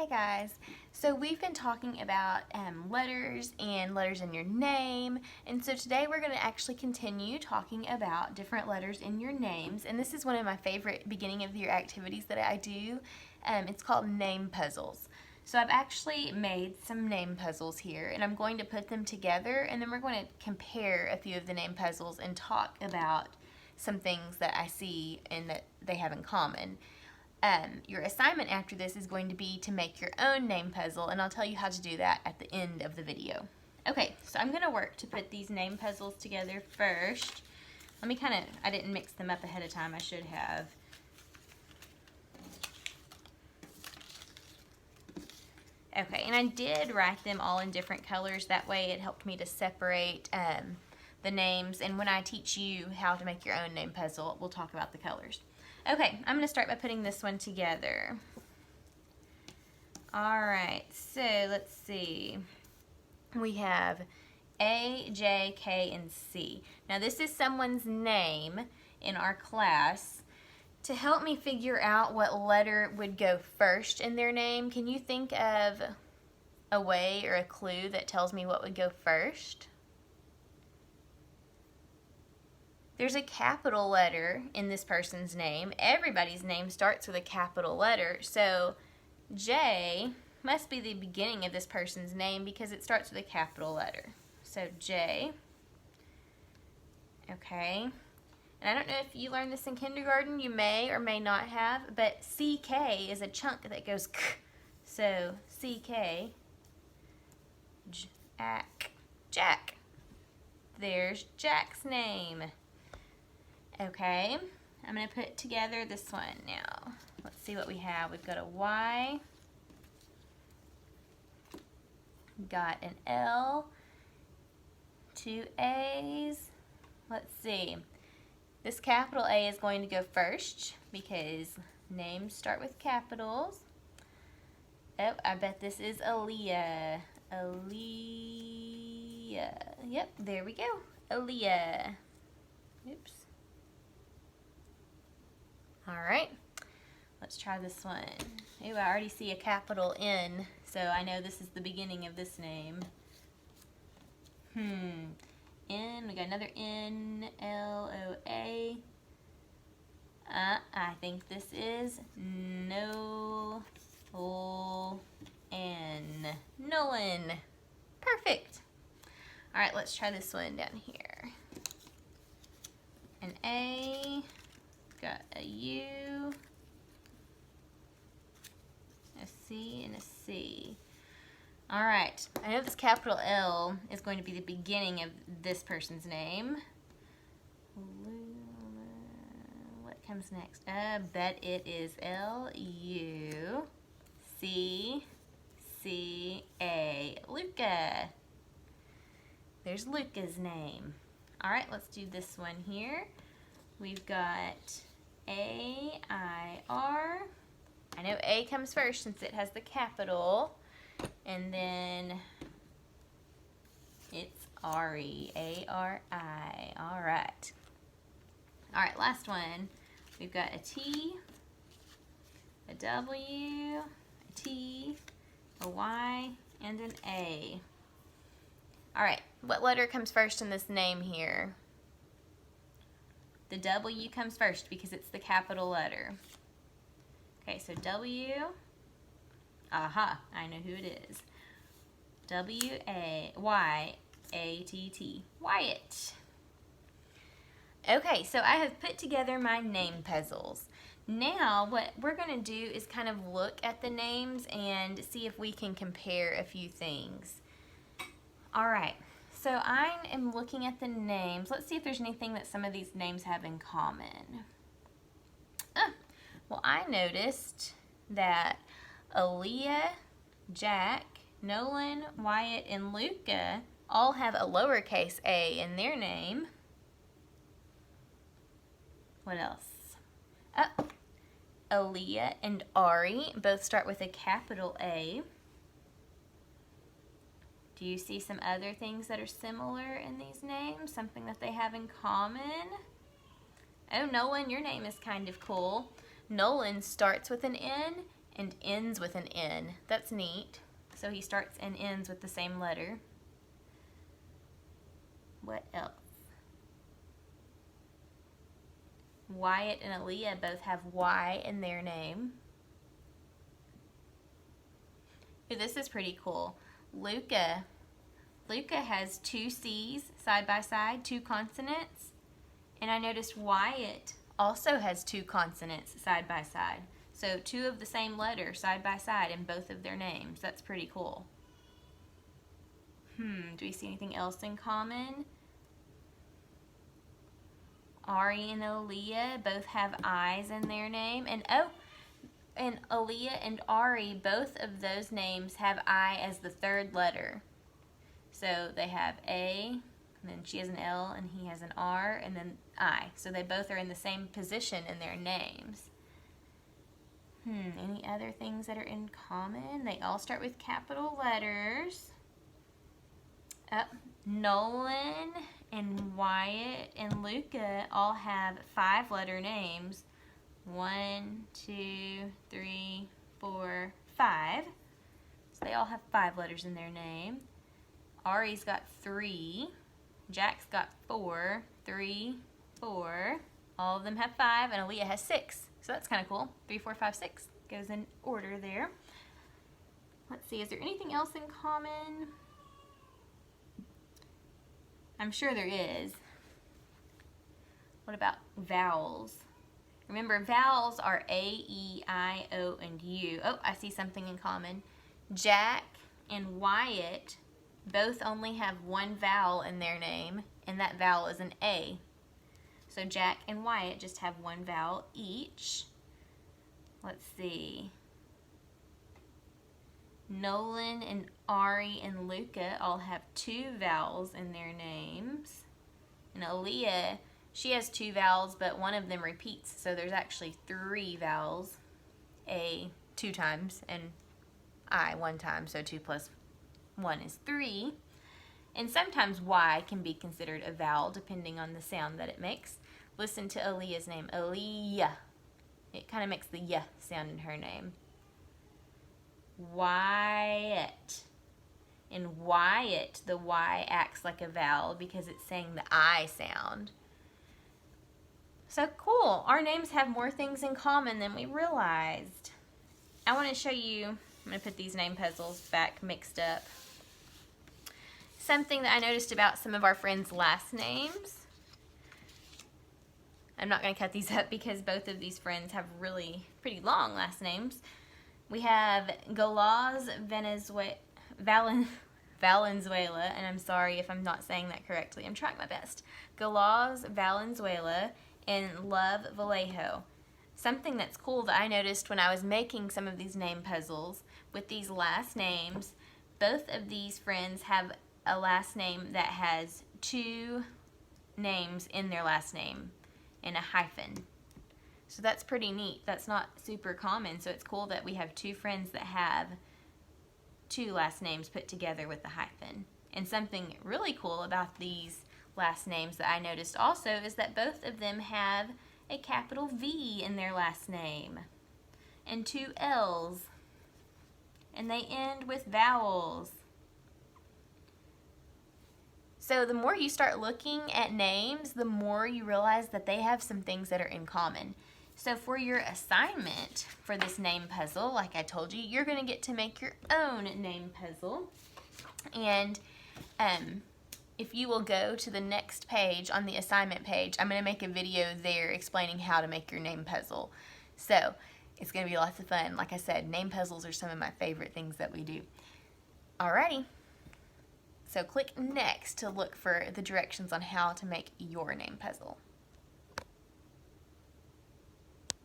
Hey guys, so we've been talking about letters and letters in your name, and so today we're going to actually continue talking about different letters in your names, and this is one of my favorite beginning of the year activities that I do. It's called name puzzles. So I've actually made some name puzzles here, and I'm going to put them together, and then we're going to compare a few of the name puzzles and talk about some things that I see and that they have in common. Your assignment after this is going to be to make your own name puzzle, and I'll tell you how to do that at the end of the video. Okay, so I'm going to work to put these name puzzles together first. Let me I didn't mix them up ahead of time, I should have. Okay, and I did write them all in different colors, that way it helped me to separate the names, and when I teach you how to make your own name puzzle, we'll talk about the colors. Okay, I'm going to start by putting this one together. Alright, so let's see. We have A, J, K, and C. Now this is someone's name in our class. To help me figure out what letter would go first in their name, can you think of a way or a clue that tells me what would go first? There's a capital letter in this person's name. Everybody's name starts with a capital letter, so J must be the beginning of this person's name because it starts with a capital letter. So J. Okay. And I don't know if you learned this in kindergarten, you may or may not have, but CK is a chunk that goes k. So CK, Jack, Jack. There's Jack's name. Okay, I'm going to put together this one now. Let's see what we have. We've got a Y, got an L, two A's. Let's see. This capital A is going to go first because names start with capitals. Oh, I bet this is Aaliyah. Aaliyah. Yep, there we go. Aaliyah. Oops. Alright, let's try this one. Ooh, I already see a capital N, so I know this is the beginning of this name. N, we got another N, L, O, A. I think this is Nolan. Nolan. Perfect. Alright, let's try this one down here. An A. Got a U, a C, and a C. Alright, I know this capital L is going to be the beginning of this person's name. What comes next? I bet it is L-U-C-C-A. Luca. There's Luca's name. Alright, let's do this one here. We've got A-I-R. I know A comes first since it has the capital. And then it's Ari. A-R-I. Alright. Alright, last one. We've got a T, a W, a T, a Y, and an A. Alright, what letter comes first in this name here? The W comes first because it's the capital letter. Okay, so W. Aha, I know who it is. W-A-Y-A-T-T. Wyatt. Okay, so I have put together my name puzzles. Now, what we're going to do is kind of look at the names and see if we can compare a few things. All right. So I am looking at the names. Let's see if there's anything that some of these names have in common. Well, I noticed that Aaliyah, Jack, Nolan, Wyatt, and Luca all have a lowercase a in their name. What else? Aaliyah and Ari both start with a capital A. Do you see some other things that are similar in these names? Something that they have in common? Oh, Nolan, your name is kind of cool. Nolan starts with an N and ends with an N. That's neat. So he starts and ends with the same letter. What else? Wyatt and Aaliyah both have Y in their name. Ooh, this is pretty cool. Luca has two C's side by side, two consonants. And I noticed Wyatt also has two consonants side by side. So two of the same letter side by side in both of their names. That's pretty cool. Do we see anything else in common? Ari and Aaliyah both have I's in their name. And Aaliyah and Ari, both of those names have I as the third letter. So they have A, and then she has an L, and he has an R, and then I. So they both are in the same position in their names. Any other things that are in common? They all start with capital letters. Nolan and Wyatt and Luca all have 5-letter names. 1, 2, 3, 4, 5. So they all have 5 letters in their name. Ari's got 3. Jack's got 4. 3, 4. All of them have 5, and Aaliyah has 6. So that's kind of cool. 3, 4, 5, 6 goes in order there. Let's see, is there anything else in common? I'm sure there is. What about vowels? Remember, vowels are A, E, I, O, and U. Oh, I see something in common. Jack and Wyatt both only have one vowel in their name, and that vowel is an A. So Jack and Wyatt just have one vowel each. Let's see. Nolan and Ari and Luca all have 2 vowels in their names. And Aaliyah, she has 2 vowels, but one of them repeats. So there's actually 3 vowels. A 2 times and I 1 time. So 2 plus 1 is 3. And sometimes Y can be considered a vowel depending on the sound that it makes. Listen to Aaliyah's name. Aaliyah. It kind of makes the Y sound in her name. Wyatt. In Wyatt, the Y acts like a vowel because it's saying the I sound. So cool. Our names have more things in common than we realized. I want to show you, I'm going to put these name puzzles back mixed up. Something that I noticed about some of our friends' last names. I'm not going to cut these up because both of these friends have really pretty long last names. We have Galaz Valenzuela, and I'm sorry if I'm not saying that correctly. I'm trying my best. Galaz Valenzuela and Love Vallejo. Something that's cool that I noticed when I was making some of these name puzzles with these last names, both of these friends have a last name that has 2 names in their last name and a hyphen. So that's pretty neat. That's not super common, so it's cool that we have 2 friends that have 2 last names put together with the hyphen. And something really cool about these last names that I noticed also is that both of them have a capital V in their last name and 2 L's. And they end with vowels. So the more you start looking at names, the more you realize that they have some things that are in common. So for your assignment for this name puzzle, like I told you, you're going to get to make your own name puzzle. And if you will go to the next page on the assignment page, I'm going to make a video there explaining how to make your name puzzle. So it's going to be lots of fun. Like I said, name puzzles are some of my favorite things that we do. Alrighty. So click next to look for the directions on how to make your name puzzle.